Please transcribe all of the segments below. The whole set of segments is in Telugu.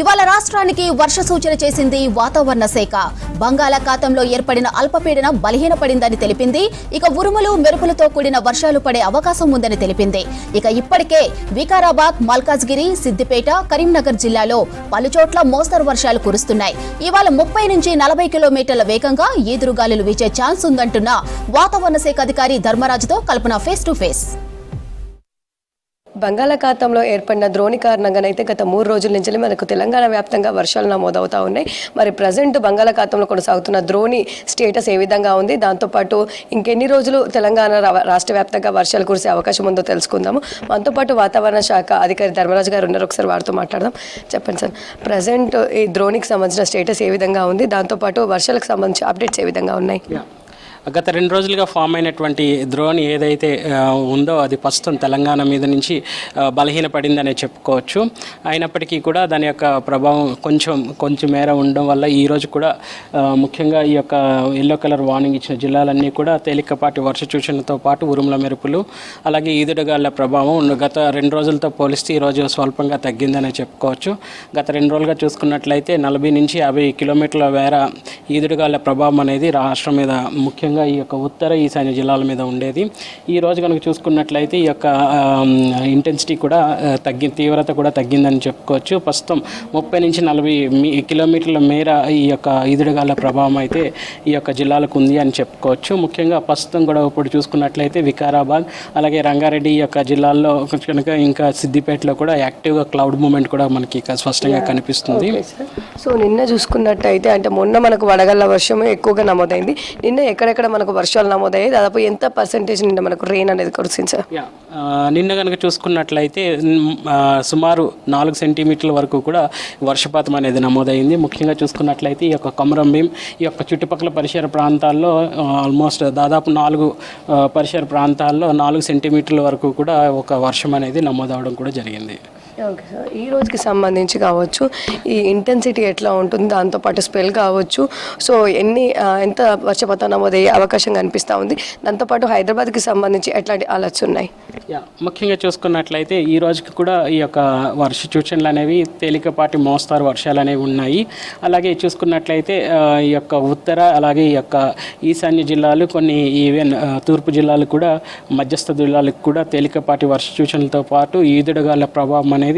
ఇవాళ రాష్ట్రానికి వర్ష సూచన చేసింది వాతావరణ శాఖ. బంగాళాఖాతంలో ఏర్పడిన అల్పపీడనం బలహీనపడిందని తెలిపింది. ఇక ఉరుములు మెరుపులతో కూడిన వర్షాలు పడే అవకాశం ఉందని తెలిపింది. ఇక ఇప్పటికే వికారాబాద్, మల్కాజ్గిరి, సిద్దిపేట, కరీంనగర్ జిల్లాలో పలుచోట్ల మోస్తరు వర్షాలు కురుస్తున్నాయి. ఇవాళ 30 నుంచి 40 కిలోమీటర్ల వేగంగా ఈదురుగాలులు వీచే ఛాన్స్ ఉందంటున్న వాతావరణ శాఖ అధికారి ధర్మరాజుతో కల్పన ఫేస్ టు ఫేస్. బంగాళాఖాతంలో ఏర్పడిన ద్రోణి కారణంగానైతే గత 3 రోజుల నుంచి మనకు తెలంగాణ వ్యాప్తంగా వర్షాలు నమోదవుతూ ఉన్నాయి. మరి ప్రజెంట్ బంగాళాఖాతంలో కొనసాగుతున్న ద్రోణి స్టేటస్ ఏ విధంగా ఉంది, దాంతోపాటు ఇంకెన్ని రోజులు తెలంగాణ రాష్ట్ర వ్యాప్తంగా వర్షాలు కురిసే అవకాశం ఉందో తెలుసుకుందాము. మనతో పాటు వాతావరణ శాఖ అధికారి ధర్మరాజు గారు ఉన్నారు. ఒకసారి వారితో మాట్లాడదాం. చెప్పండి సార్, ప్రజెంట్ ఈ ద్రోణికి సంబంధించిన స్టేటస్ ఏ విధంగా ఉంది, దాంతోపాటు వర్షాలకు సంబంధించి అప్డేట్స్ ఏ విధంగా ఉన్నాయి? గత 2 రోజులుగా ఫామ్ అయినటువంటి ద్రోణి ఏదైతే ఉందో అది ప్రస్తుతం తెలంగాణ మీద నుంచి బలహీనపడిందనే చెప్పుకోవచ్చు. అయినప్పటికీ కూడా దాని యొక్క ప్రభావం కొంచెం మేర ఉండడం వల్ల ఈరోజు కూడా ముఖ్యంగా ఈ యొక్క ఎల్లో కలర్ వార్నింగ్ ఇచ్చిన జిల్లాలన్నీ కూడా తేలికపాటి వర్ష సూచనలతో పాటు ఉరుముల మెరుపులు అలాగే ఈదుడుగాళ్ల ప్రభావం గత 2 రోజులతో పోలిస్తే ఈరోజు స్వల్పంగా తగ్గిందనే చెప్పుకోవచ్చు. గత 2 రోజులుగా చూసుకున్నట్లయితే 40 నుంచి 50 కిలోమీటర్ల మేర ఈదుడుగాళ్ల ప్రభావం అనేది రాష్ట్రం మీద ముఖ్యంగా ఈ యొక్క ఉత్తర ఈశాన్య జిల్లాల మీద ఉండేది. ఈ రోజు కనుక చూసుకున్నట్లయితే ఈ యొక్క ఇంటెన్సిటీ కూడా తీవ్రత కూడా తగ్గిందని చెప్పుకోవచ్చు. ప్రస్తుతం 30 నుంచి 40 కిలోమీటర్ల మేర ఈ యొక్క ఈదుడుగాల ప్రభావం అయితే ఈ యొక్క జిల్లాలకు ఉంది అని చెప్పుకోవచ్చు. ముఖ్యంగా ప్రస్తుతం కూడా ఇప్పుడు చూసుకున్నట్లయితే వికారాబాద్ అలాగే రంగారెడ్డి ఈ యొక్క జిల్లాల్లో కనుక ఇంకా సిద్దిపేటలో కూడా యాక్టివ్గా క్లౌడ్ మూమెంట్ కూడా మనకి స్పష్టంగా కనిపిస్తుంది. సో నిన్న చూసుకున్నట్టయితే అంటే మొన్న మనకు వడగళ్ల వర్షం ఎక్కువగా నమోదైంది. నిన్న ఎక్కడెక్కడ మనకు వర్షాలు నమోదయ్యాయి, దాదాపు ఎంత పర్సెంటేజ్ నిన్న మనకు రెయిన్ అనేది కురిసింది సార్? నిన్న కనుక చూసుకున్నట్లయితే సుమారు 4 సెంటీమీటర్ల వరకు కూడా వర్షపాతం అనేది నమోదైంది. ముఖ్యంగా చూసుకున్నట్లయితే ఈ యొక్క కొమరంభీం ఈ యొక్క చుట్టుపక్కల పరిసర ప్రాంతాల్లో ఆల్మోస్ట్ దాదాపు 4 పరిసర ప్రాంతాల్లో 4 సెంటీమీటర్ల వరకు కూడా ఒక వర్షం అనేది నమోదవడం కూడా జరిగింది. ఓకే సార్, ఈ రోజుకి సంబంధించి కావచ్చు ఈ ఇంటెన్సిటీ ఎట్లా ఉంటుంది, దాంతోపాటు స్పెల్ కావచ్చు, సో ఎంత వర్షపాతం నమోదయ్యే అవకాశం కనిపిస్తూ ఉంది, దాంతోపాటు హైదరాబాద్కి సంబంధించి ఎట్లాంటి అలర్ట్స్ ఉన్నాయి? ముఖ్యంగా చూసుకున్నట్లయితే ఈ రోజుకి కూడా ఈ యొక్క వర్ష సూచనలు అనేవి తేలికపాటి మోస్తారు వర్షాలు అనేవి ఉన్నాయి. అలాగే చూసుకున్నట్లయితే ఈ యొక్క ఉత్తర అలాగే ఈ యొక్క ఈశాన్య జిల్లాలు కొన్ని ఈవెన్ తూర్పు జిల్లాలు కూడా మధ్యస్థ జిల్లాలకు కూడా తేలికపాటి వర్ష సూచనలతో పాటు ఈదుడుగాల ప్రభావం అనేది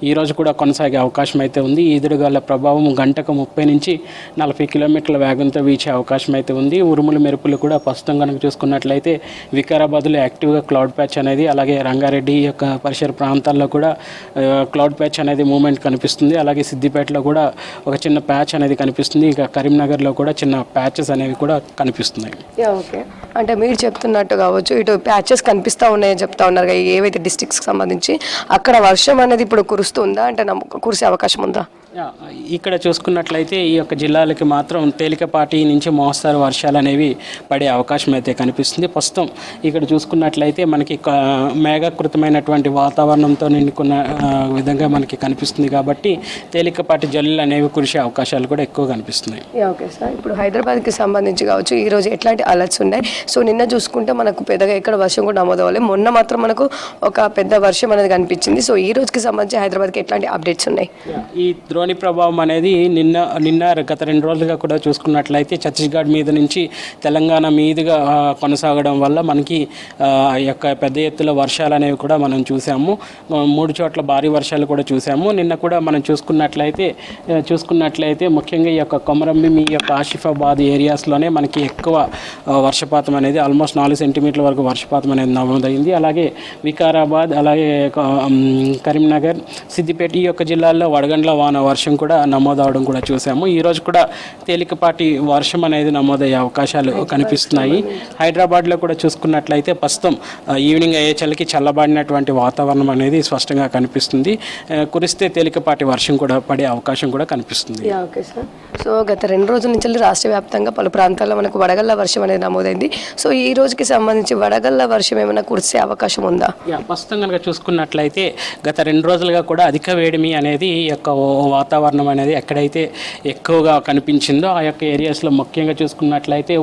ఈరోజు కూడా కొనసాగే అవకాశం అయితే ఉంది. ఈదుడుగాల ప్రభావం గంటకు 30 నుంచి 40 కిలోమీటర్ల వేగంతో వీచే అవకాశం అయితే ఉంది. ఉరుములు మెరుపులు కూడా ప్రస్తుతం కనుక చూసుకున్నట్లయితే వికారాబాద్లో యాక్టివ్గా క్లౌడ్ ప్యాచ్ అనేది అలాగే రంగారెడ్డి యొక్క పరిసర ప్రాంతాల్లో కూడా క్లౌడ్ ప్యాచ్ అనేది మూమెంట్ కనిపిస్తుంది. అలాగే సిద్దిపేటలో కూడా ఒక చిన్న ప్యాచ్ అనేది కనిపిస్తుంది. ఇంకా కరీంనగర్లో కూడా చిన్న ప్యాచెస్ అనేవి కూడా కనిపిస్తున్నాయి. ఓకే, అంటే మీరు చెప్తున్నట్టు కావచ్చు ఇటు ప్యాచెస్ కనిపిస్తూ ఉన్నాయని చెప్తా ఉన్నారు కదా, ఏవైతే డిస్ట్రిక్ట్స్కి సంబంధించి అక్కడ వర్షం అనేది ఇప్పుడు కురుస్తుందా, అంటే కురిసే అవకాశం ఉందా? ఇక్కడ చూసుకున్నట్లయితే ఈ యొక్క జిల్లాలకి మాత్రం తేలికపాటి నుంచి మోస్తారు వర్షాలు అనేవి పడే అవకాశం అయితే కనిపిస్తుంది. ప్రస్తుతం ఇక్కడ చూసుకున్నట్లయితే మనకి మేఘకృతమైనటువంటి వాతావరణంతో నిండుకున్న విధంగా మనకి కనిపిస్తుంది కాబట్టి తేలికపాటి జల్లులు అనేవి కురిసే అవకాశాలు కూడా ఎక్కువ కనిపిస్తున్నాయి. ఓకే సార్, ఇప్పుడు హైదరాబాద్కి సంబంధించి కావచ్చు ఈరోజు ఎట్లాంటి అలర్ట్స్ ఉన్నాయి? సో నిన్న చూసుకుంటే మనకు పెద్దగా ఎక్కడ వర్షం కూడా నమోదవ్వాలి, మొన్న మాత్రం మనకు ఒక పెద్ద వర్షం అనేది కనిపించింది. సో ఈ రోజుకి సంబంధించి హైదరాబాద్కి ఎట్లాంటి అప్డేట్స్ ఉన్నాయి? ఈ ద్రోణి ప్రభావం అనేది నిన్న గత 2 రోజులుగా కూడా చూసుకున్నట్లయితే ఛత్తీస్గఢ్ మీద నుంచి తెలంగాణ మీదుగా కొనసాగడం వల్ల మనకి యొక్క పెద్ద ఎత్తుల వర్షాలు అనేవి కూడా మనం చూసాము. 3 చోట్ల భారీ వర్షాలు కూడా చూసాము. నిన్న కూడా మనం చూసుకున్నట్లయితే ముఖ్యంగా ఈ యొక్క కొమరంభీం ఈ యొక్క ఆసిఫాబాద్ ఏరియాస్లోనే మనకి ఎక్కువ వర్షపాతం అనేది ఆల్మోస్ట్ 4 సెంటీమీటర్ల వరకు వర్షపాతం అనేది నమోదైంది. అలాగే వికారాబాద్ అలాగే కరీంనగర్, సిద్దిపేట ఈ యొక్క జిల్లాల్లో వడగండ్ల వాన వర్షం కూడా నమోదవడం కూడా చూసాము. ఈరోజు కూడా తేలికపాటి వర్షం అనేది నమోదయ్యే అవకాశాలు కనిపిస్తున్నాయి. హైదరాబాద్లో కూడా చూసుకున్నట్లయితే ప్రస్తుతం ఈవినింగ్ అయ్యేచలకి చల్లబడినటువంటి వాతావరణం అనేది స్పష్టంగా కనిపిస్తుంది. కురిస్తే తేలికపాటి వర్షం కూడా పడే అవకాశం కూడా కనిపిస్తుంది. ఓకే సార్, సో గత 2 రోజుల నుంచి రాష్ట్ర వ్యాప్తంగా పలు ప్రాంతాల్లో మనకు వడగళ్ల వర్షం అనేది నమోదైంది. సో ఈ రోజుకి సంబంధించి వడగళ్ల వర్షం ఏమైనా కురిసే అవకాశం ఉందా? ప్రస్తుతం కనుక చూసుకున్నట్లయితే గత 2 రోజులుగా కూడా అధిక వేడిమి అనేది ఈ యొక్క వాతావరణం అనేది ఎక్కడైతే ఎక్కువగా కనిపించిందో ఆ యొక్క ఏరియాస్లో ముఖ్యంగా చూసుకున్నట్లయితే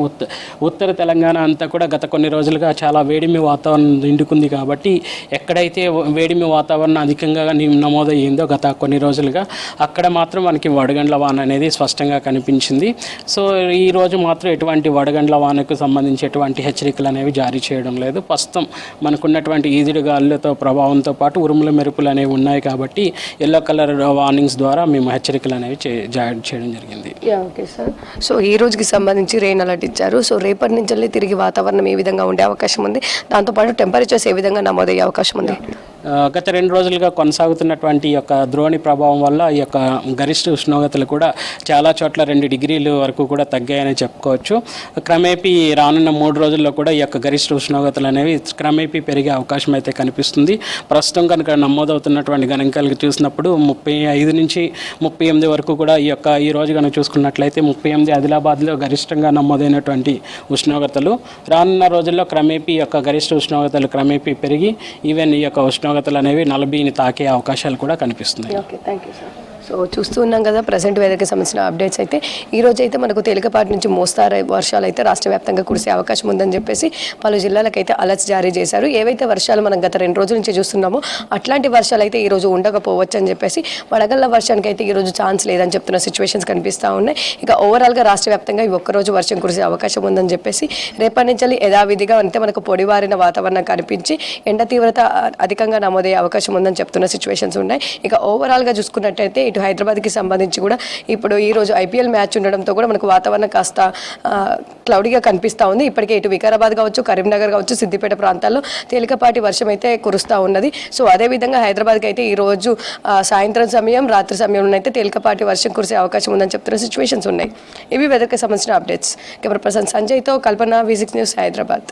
ఉత్తర తెలంగాణ అంతా కూడా గత కొన్ని రోజులుగా చాలా వేడిమి వాతావరణం నిండుకుంది కాబట్టి ఎక్కడైతే వేడిమి వాతావరణం అధికంగా నమోదయ్యిందో గత కొన్ని రోజులుగా అక్కడ మాత్రం మనకి వడగండ్ల వాన అనేది స్పష్టంగా కనిపించింది. సో ఈ రోజు మాత్రం ఎటువంటి వడగండ్ల వానకు సంబంధించి ఎటువంటి హెచ్చరికలు అనేవి జారీ చేయడం లేదు. ప్రస్తుతం మనకున్నటువంటి ఈదుడు గాలులతో ప్రభావంతో పాటు ఉరుముల మెరుపులు అనేవి ఉన్నాయి కాబట్టి ఎల్లో కలర్ వార్నింగ్స్ ద్వారా మేము హెచ్చరికలు అనేవి జారీ చేయడం జరిగింది. Okay sir. సో ఈ రోజుకి సంబంధించి రెయిన్ అలర్ట్ ఇచ్చారు. సో రేపటి నుంచి తిరిగి వాతావరణం ఏ విధంగా ఉండే అవకాశం ఉంది, దాంతోపాటు టెంపరేచర్స్ ఏ విధంగా నమోదయ్యే అవకాశం ఉంది? గత 2 రోజులుగా కొనసాగుతున్నటువంటి ఈ యొక్క ద్రోణి ప్రభావం వల్ల ఈ యొక్క గరిష్ట ఉష్ణోగ్రతలు కూడా చాలా చోట్ల 2 డిగ్రీల వరకు కూడా తగ్గాయని చెప్పుకోవచ్చు. క్రమేపీ రానున్న 3 రోజుల్లో కూడా ఈ యొక్క గరిష్ట ఉష్ణోగ్రతలు అనేవి క్రమేపీ పెరిగే అవకాశం అయితే కనిపిస్తుంది. ప్రస్తుతం కనుక నమోదవుతున్నటువంటి గణాంకాలు చూసినప్పుడు 35 నుంచి 38 వరకు కూడా ఈ రోజు కనుక చూసుకున్నట్లయితే 38 ఆదిలాబాద్లో గరిష్టంగా నమోదైనటువంటి ఉష్ణోగ్రతలు. రానున్న రోజుల్లో క్రమేపీ ఈ యొక్క గరిష్ట ఉష్ణోగ్రతలు క్రమేపీ పెరిగి ఈవెన్ ఈ యొక్క ఉష్ణోగ్రతలు అనేవి 40ని తాకే అవకాశాలు కూడా కనిపిస్తున్నాయి. Okay, thank you sir. So చూస్తూ ఉన్నాం కదా ప్రజెంట్ వెదర్కి సంబంధించిన అప్డేట్స్ అయితే ఈ రోజు అయితే మనకు తేలికపాటి నుంచి మోస్తారు వర్షాలు అయితే రాష్ట్ర వ్యాప్తంగా కురిసే అవకాశం ఉందని చెప్పేసి పలు జిల్లాలకైతే అలర్ట్స్ జారీ చేశారు. ఏవైతే వర్షాలు మనం గత 2 రోజుల నుంచి చూస్తున్నామో అట్లాంటి వర్షాలు అయితే ఈరోజు ఉండకపోవచ్చు అని చెప్పేసి వడగళ్ల వర్షానికి అయితే ఈరోజు ఛాన్స్ లేదని చెప్తున్న సిచ్యువేషన్స్ కనిపిస్తూ ఉన్నాయి. ఇక ఓవరాల్గా రాష్ట్ర వ్యాప్తంగా ఈ ఒక్కరోజు వర్షం కురిసే అవకాశం ఉందని చెప్పేసి రేపటి నుంచి యథావిధిగా అంటే మనకు పొడివారిన వాతావరణం కనిపించి ఎండ తీవ్రత అధికంగా నమోదయ్యే అవకాశం ఉందని చెప్తున్న సిచ్యువేషన్స్ ఉన్నాయి. ఇక ఓవరాల్గా చూసుకున్నట్టయితే ఇటు హైదరాబాద్కి సంబంధించి కూడా ఇప్పుడు ఈ రోజు ఐపీఎల్ మ్యాచ్ ఉండడంతో కూడా మనకు వాతావరణం కాస్త క్లౌడీగా కనిపిస్తూ ఉంది. ఇప్పటికే ఇటు వికారాబాద్ కావచ్చు, కరీంనగర్ కావచ్చు, సిద్దిపేట ప్రాంతాల్లో తేలికపాటి వర్షం అయితే కురుస్తూ ఉన్నది. సో అదేవిధంగా హైదరాబాద్కి అయితే ఈ రోజు సాయంత్రం సమయం, రాత్రి సమయంలో అయితే తేలికపాటి వర్షం కురిసే అవకాశం ఉందని చెప్తున్న సిచ్యువేషన్స్ ఉన్నాయి. ఇవి వెదర్కి సంబంధించిన అప్డేట్స్. కెమెరా పర్సన్ సంజయ్తో కల్పన, V6 న్యూస్, హైదరాబాద్.